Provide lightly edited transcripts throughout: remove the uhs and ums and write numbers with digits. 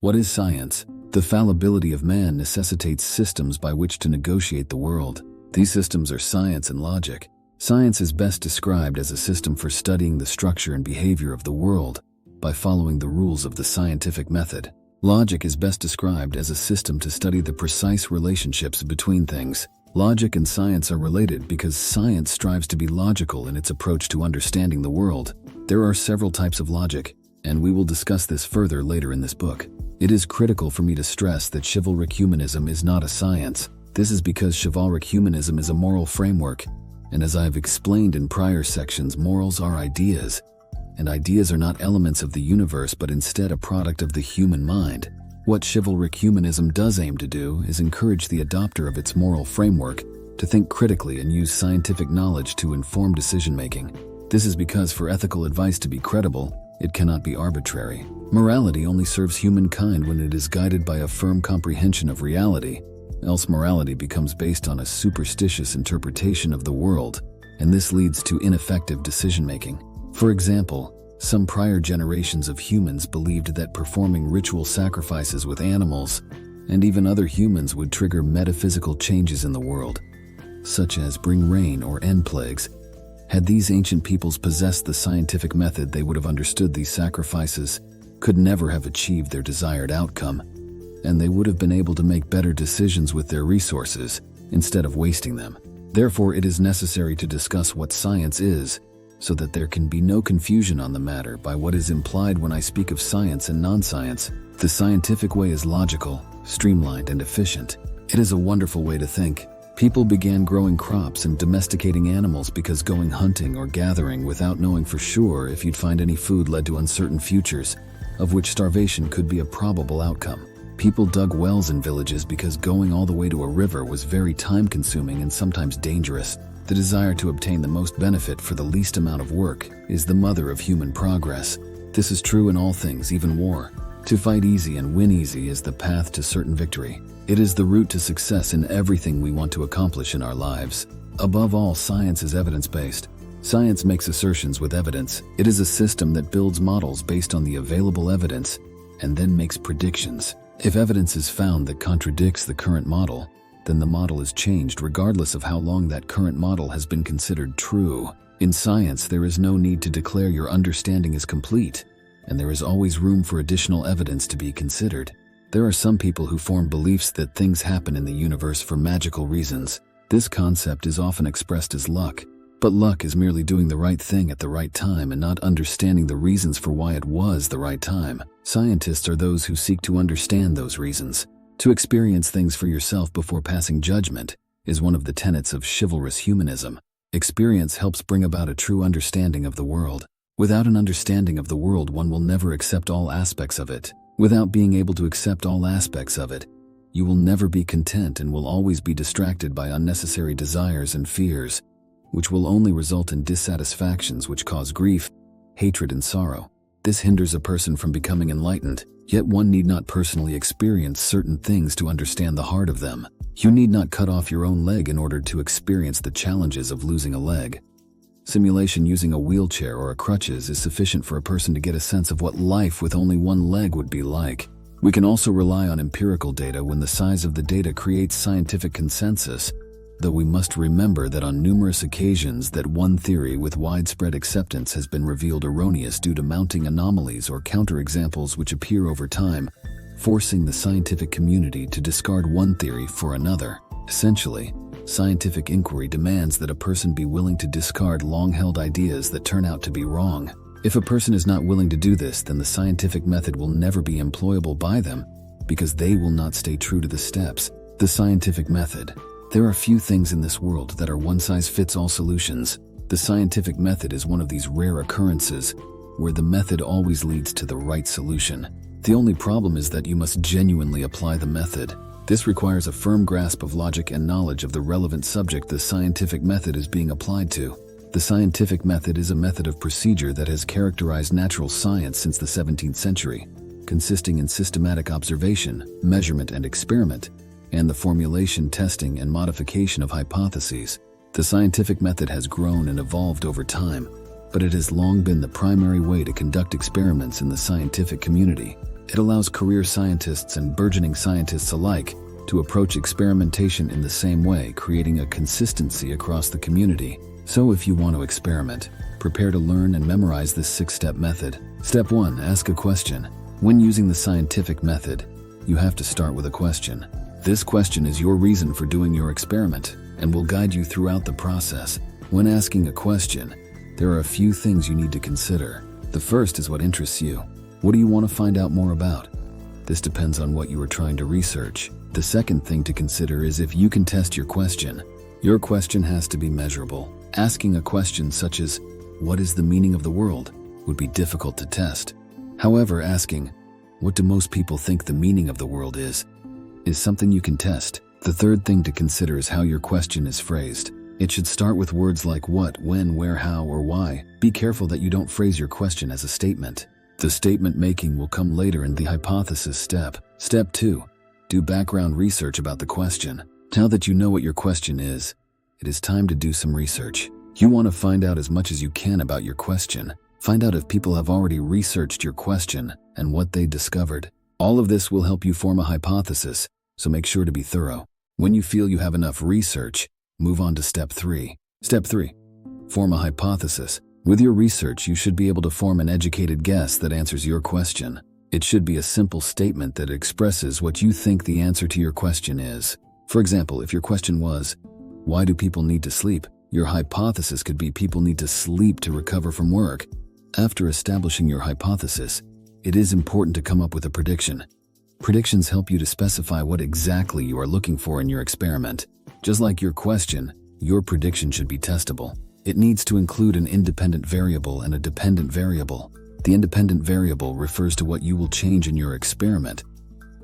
What is science? The fallibility of man necessitates systems by which to negotiate the world. These systems are science and logic. Science is best described as a system for studying the structure and behavior of the world by following the rules of the scientific method. Logic is best described as a system to study the precise relationships between things. Logic and science are related because science strives to be logical in its approach to understanding the world. There are several types of logic, and we will discuss this further later in this book. It is critical for me to stress that chivalric humanism is not a science. This is because chivalric humanism is a moral framework, and as I have explained in prior sections, morals are ideas, and ideas are not elements of the universe but instead a product of the human mind. What chivalric humanism does aim to do is encourage the adopter of its moral framework to think critically and use scientific knowledge to inform decision-making. This is because for ethical advice to be credible, it cannot be arbitrary. Morality only serves humankind when it is guided by a firm comprehension of reality, else morality becomes based on a superstitious interpretation of the world, and this leads to ineffective decision-making. For example, some prior generations of humans believed that performing ritual sacrifices with animals and even other humans would trigger metaphysical changes in the world, such as bring rain or end plagues. Had these ancient peoples possessed the scientific method, they would have understood these sacrifices could never have achieved their desired outcome, and they would have been able to make better decisions with their resources instead of wasting them. Therefore, it is necessary to discuss what science is, so that there can be no confusion on the matter by what is implied when I speak of science and non-science. The scientific way is logical, streamlined, and efficient. It is a wonderful way to think. People began growing crops and domesticating animals because going hunting or gathering without knowing for sure if you'd find any food led to uncertain futures, of which starvation could be a probable outcome. People dug wells in villages because going all the way to a river was very time-consuming and sometimes dangerous. The desire to obtain the most benefit for the least amount of work is the mother of human progress. This is true in all things, even war. To fight easy and win easy is the path to certain victory. It is the route to success in everything we want to accomplish in our lives. Above all, science is evidence-based. Science makes assertions with evidence. It is a system that builds models based on the available evidence and then makes predictions. If evidence is found that contradicts the current model, then the model is changed regardless of how long that current model has been considered true. In science, there is no need to declare your understanding is complete, and there is always room for additional evidence to be considered. There are some people who form beliefs that things happen in the universe for magical reasons. This concept is often expressed as luck, but luck is merely doing the right thing at the right time and not understanding the reasons for why it was the right time. Scientists are those who seek to understand those reasons. To experience things for yourself before passing judgment is one of the tenets of chivalrous humanism. Experience helps bring about a true understanding of the world. Without an understanding of the world, one will never accept all aspects of it. Without being able to accept all aspects of it, you will never be content and will always be distracted by unnecessary desires and fears, which will only result in dissatisfactions which cause grief, hatred, and sorrow. This hinders a person from becoming enlightened, yet one need not personally experience certain things to understand the heart of them. You need not cut off your own leg in order to experience the challenges of losing a leg. Simulation using a wheelchair or a crutches is sufficient for a person to get a sense of what life with only one leg would be like. We can also rely on empirical data when the size of the data creates scientific consensus, though we must remember that on numerous occasions that one theory with widespread acceptance has been revealed erroneous due to mounting anomalies or counterexamples which appear over time, forcing the scientific community to discard one theory for another. Essentially, scientific inquiry demands that a person be willing to discard long-held ideas that turn out to be wrong. If a person is not willing to do this, then the scientific method will never be employable by them because they will not stay true to the steps. The scientific method. There are few things in this world that are one-size-fits-all solutions. The scientific method is one of these rare occurrences where the method always leads to the right solution. The only problem is that you must genuinely apply the method. This requires a firm grasp of logic and knowledge of the relevant subject the scientific method is being applied to. The scientific method is a method of procedure that has characterized natural science since the 17th century, consisting in systematic observation, measurement, and experiment, and the formulation, testing, and modification of hypotheses. The scientific method has grown and evolved over time, but it has long been the primary way to conduct experiments in the scientific community. It allows career scientists and burgeoning scientists alike to approach experimentation in the same way, creating a consistency across the community. So if you want to experiment, prepare to learn and memorize this 6-step method. Step 1. Ask a question. When using the scientific method, you have to start with a question. This question is your reason for doing your experiment and will guide you throughout the process. When asking a question, there are a few things you need to consider. The first is what interests you. What do you want to find out more about? This depends on what you are trying to research. The second thing to consider is if you can test your question. Your question has to be measurable. Asking a question such as, "What is the meaning of the world?" would be difficult to test. However, asking, "What do most people think the meaning of the world is something you can test. The third thing to consider is how your question is phrased. It should start with words like what, when, where, how, or why. Be careful that you don't phrase your question as a statement. The statement making will come later in the hypothesis step. Step 2. Do background research about the question. Now that you know what your question is, it is time to do some research. You want to find out as much as you can about your question. Find out if people have already researched your question and what they discovered. All of this will help you form a hypothesis, so make sure to be thorough. When you feel you have enough research, move on to step 3. Step 3. Form a hypothesis. With your research, you should be able to form an educated guess that answers your question. It should be a simple statement that expresses what you think the answer to your question is. For example, if your question was, "Why do people need to sleep?" your hypothesis could be people need to sleep to recover from work. After establishing your hypothesis, it is important to come up with a prediction. Predictions help you to specify what exactly you are looking for in your experiment. Just like your question, your prediction should be testable. It needs to include an independent variable and a dependent variable. The independent variable refers to what you will change in your experiment,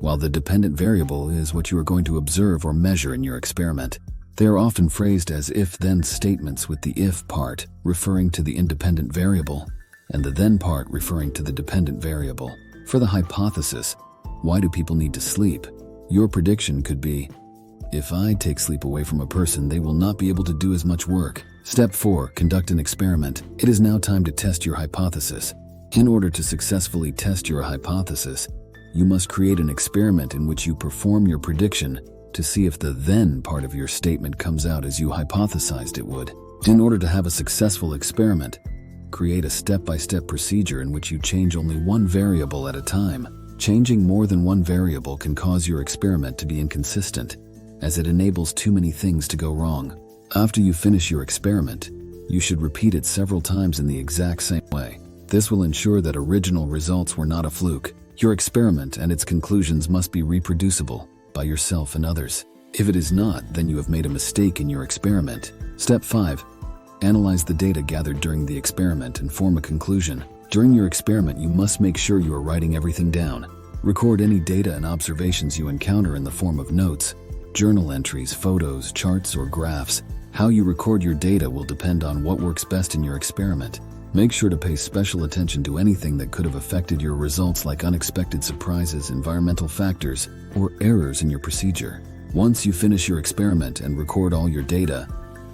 while the dependent variable is what you are going to observe or measure in your experiment. They are often phrased as if-then statements, with the if part referring to the independent variable and the then part referring to the dependent variable. For the hypothesis, why do people need to sleep? Your prediction could be, if I take sleep away from a person, they will not be able to do as much work. Step 4. Conduct an experiment. It is now time to test your hypothesis. In order to successfully test your hypothesis, you must create an experiment in which you perform your prediction to see if the then part of your statement comes out as you hypothesized it would. In order to have a successful experiment, create a step-by-step procedure in which you change only one variable at a time. Changing more than one variable can cause your experiment to be inconsistent, as it enables too many things to go wrong. After you finish your experiment, you should repeat it several times in the exact same way. This will ensure that original results were not a fluke. Your experiment and its conclusions must be reproducible by yourself and others. If it is not, then you have made a mistake in your experiment. Step 5. Analyze the data gathered during the experiment and form a conclusion. During your experiment, you must make sure you are writing everything down. Record any data and observations you encounter in the form of notes, journal entries, photos, charts, or graphs. How you record your data will depend on what works best in your experiment. Make sure to pay special attention to anything that could have affected your results, like unexpected surprises, environmental factors, or errors in your procedure. Once you finish your experiment and record all your data,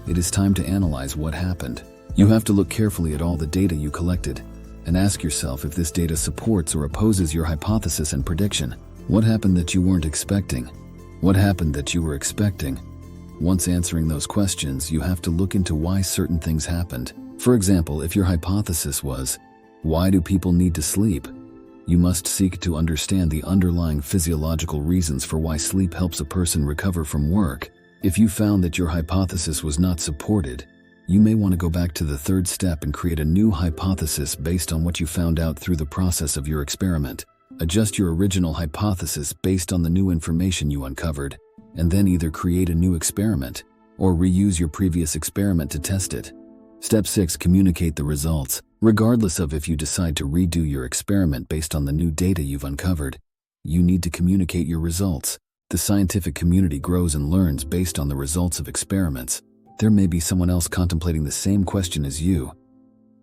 it is time to analyze what happened. You have to look carefully at all the data you collected and ask yourself if this data supports or opposes your hypothesis and prediction. What happened that you weren't expecting? What happened that you were expecting? Once answering those questions, you have to look into why certain things happened. For example, if your hypothesis was, why do people need to sleep? You must seek to understand the underlying physiological reasons for why sleep helps a person recover from work. If you found that your hypothesis was not supported, you may want to go back to the third step and create a new hypothesis based on what you found out through the process of your experiment. Adjust your original hypothesis based on the new information you uncovered, and then either create a new experiment or reuse your previous experiment to test it. Step 6. Communicate the results. Regardless of if you decide to redo your experiment based on the new data you've uncovered, you need to communicate your results. The scientific community grows and learns based on the results of experiments. There may be someone else contemplating the same question as you,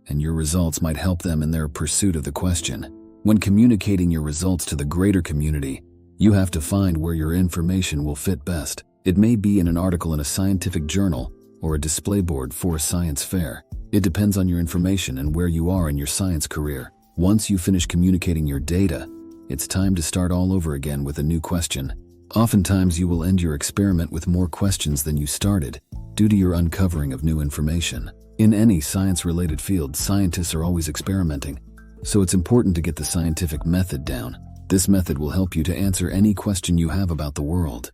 and your results might help them in their pursuit of the question. When communicating your results to the greater community, you have to find where your information will fit best. It may be in an article in a scientific journal or a display board for a science fair. It depends on your information and where you are in your science career. Once you finish communicating your data, It's time to start all over again with a new question. Oftentimes you will end your experiment with more questions than you started, due to your uncovering of new information. In any science-related field, scientists are always experimenting, so it's important to get the scientific method down. This method will help you to answer any question you have about the world.